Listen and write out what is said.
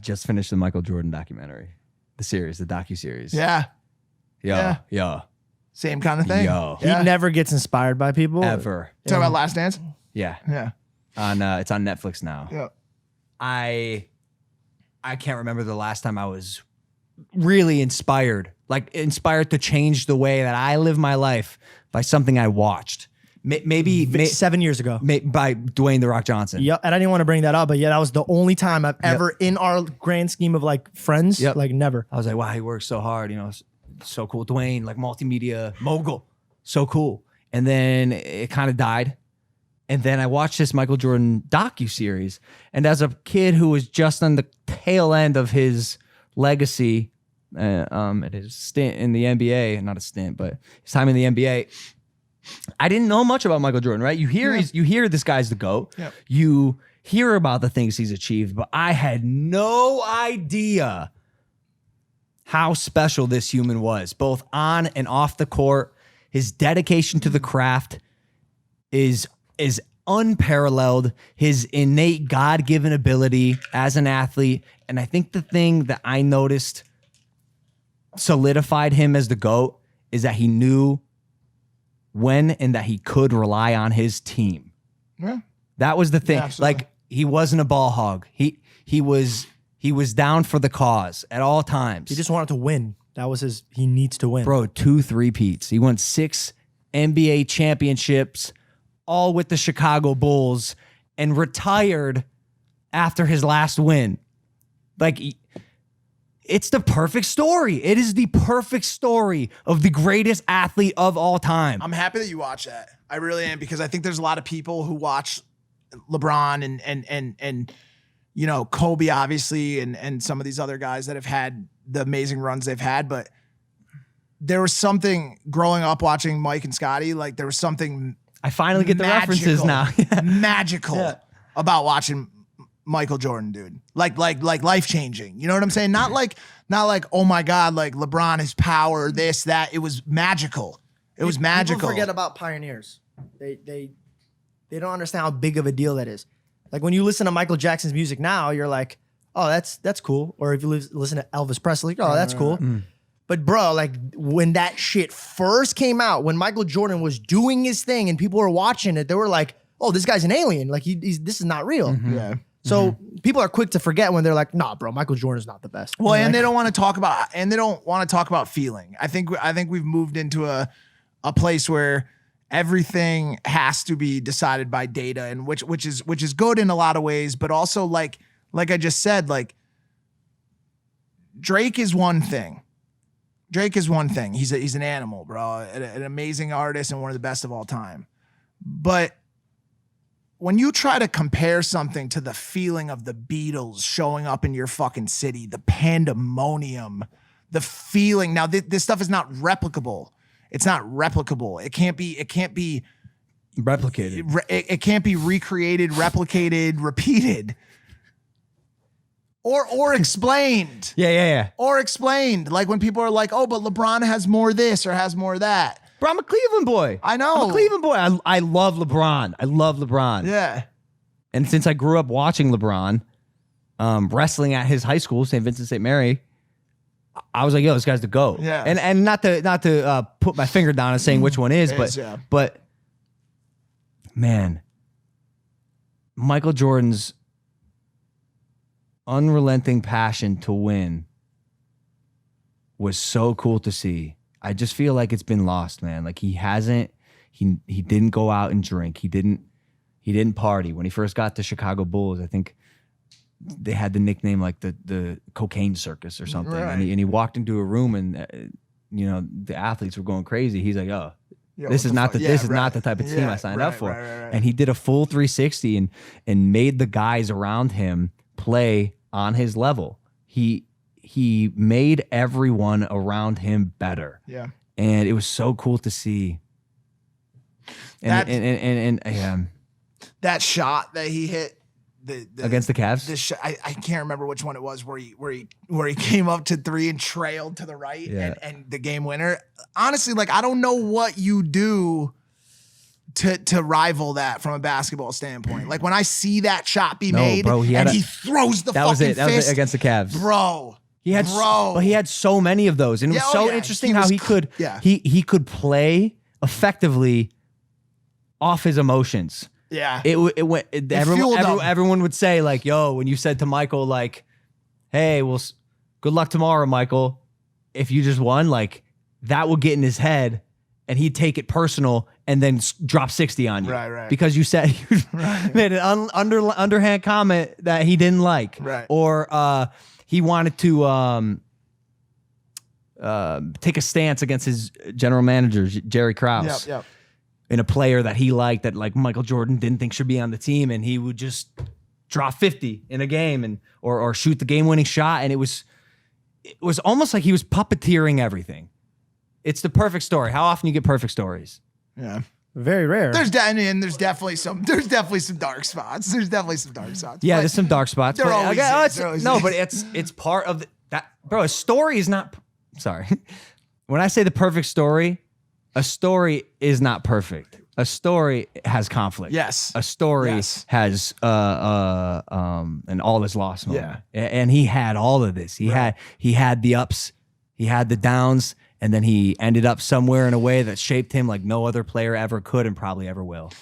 just finished the Michael Jordan documentary, the docuseries. Yeah. Yo. Same kind of thing. Yo. He never gets inspired by people. Ever. Talk about Last Dance? Yeah. Yeah. It's on Netflix now. Yeah. I can't remember the last time I was really inspired to change the way that I live my life by something I watched. Maybe 7 years ago. By Dwayne The Rock Johnson. Yep. And I didn't want to bring that up, but yeah, that was the only time I've ever, in our grand scheme of like friends, like never. I was like, wow, he works so hard. So cool. Dwayne, like multimedia mogul. So cool. And then it kind of died. And then I watched this Michael Jordan docuseries. And as a kid who was just on the tail end of his legacy, at his stint in the NBA, not a stint, but his time in the NBA, I didn't know much about Michael Jordan, right? You hear this guy's the GOAT. Yep. You hear about the things he's achieved, but I had no idea how special this human was, both on and off the court. His dedication to the craft is unparalleled. His innate God-given ability as an athlete. And I think the thing that I noticed solidified him as the GOAT is that he knew when and that he could rely on his team. Yeah. That was the thing. Yeah, like, he wasn't a ball hog. He was down for the cause at all times. He just wanted to win. That was he needs to win. Bro, 2 3-peats. He won 6 NBA championships, all with the Chicago Bulls, and retired after his last win. Like, it's the perfect story. It is the perfect story of the greatest athlete of all time. I'm happy that you watch that. I really am, because I think there's a lot of people who watch LeBron and Kobe, obviously, and some of these other guys that have had the amazing runs they've had. But there was something growing up watching Mike and Scotty, like there was something I finally get the references now. magical about watching Michael Jordan, dude. Like life-changing. You know what I'm saying? Not like, oh my God, like LeBron, his power, this, that. It was magical. It was magical. People forget about pioneers. They don't understand how big of a deal that is. Like when you listen to Michael Jackson's music now, you're like, oh, that's cool. Or if you listen to Elvis Presley, oh, that's cool. But bro, like when that shit first came out, when Michael Jordan was doing his thing and people were watching it, they were like, oh, this guy's an alien. Like this is not real. Yeah. So people are quick to forget when they're like, nah, bro, Michael Jordan's not the best. Well, and they don't want to talk about feeling. I think we've moved into a place where everything has to be decided by data, and which is good in a lot of ways, but also like I just said, like Drake is one thing. He's an animal, bro. An amazing artist and one of the best of all time. But when you try to compare something to the feeling of the Beatles showing up in your fucking city, the pandemonium, the feeling. Now, this stuff is not replicable. It's not replicable. It can't be replicated. It can't be recreated, replicated, repeated. Or explained. Yeah. Or explained. Like when people are like, oh, but LeBron has more this or has more that. Bro, I'm a Cleveland boy. I know. I'm a Cleveland boy. I love LeBron. I love LeBron. Yeah. And since I grew up watching LeBron, wrestling at his high school, St. Vincent St. Mary, I was like, yo, this guy's the GOAT. Yeah. And not to put my finger down and saying which one is, but man, Michael Jordan's unrelenting passion to win was so cool to see. I just feel like it's been lost, man. Like he didn't go out and drink. He didn't party. When he first got to Chicago Bulls, I think they had the nickname like the cocaine circus or something. Right. And he walked into a room and the athletes were going crazy. He's like, oh, this is not the type of team I signed up for. Right. And he did a full 360 and made the guys around him play on his level. He made everyone around him better. Yeah. And it was so cool to see. And that shot that he hit against the Cavs. I can't remember which one it was where he came up to 3 and trailed to the right and the game winner. Honestly, like I don't know what you do to rival that from a basketball standpoint. Like when I see that shot be No, made, bro, he had and a- he throws the That fucking was it. That was fist, it against the Cavs. bro. He had he had so many of those, and it Yeah, was oh so yeah. interesting He how was he could yeah. he could play effectively off his emotions. Yeah. Everyone fueled him. everyone would say like, "Yo," when you said to Michael like, "Hey, well, good luck tomorrow, Michael. If you just won," like that would get in his head, and he'd take it personal, and then drop 60 on you, Right. because you said you made an underhand comment that he didn't like, Right. or he wanted to take a stance against his general manager Jerry Krause. Yep. In a player that he liked, that like Michael Jordan didn't think should be on the team, and he would just drop 50 in a game and or shoot the game-winning shot, and it was almost like he was puppeteering everything. It's the perfect story. How often you get perfect stories? Yeah. Very rare. There's definitely some dark spots. There's definitely some dark spots. Yeah, But there's some dark spots. there but always okay, is. There always no, is. but it's part of that, bro. A story is not. Sorry, when I say the perfect story, a story is not perfect. A story has conflict. Yes. A story Yes. has an all is lost moment. And he had all of this. He had the ups, he had the downs, and then he ended up somewhere in a way that shaped him like no other player ever could and probably ever will.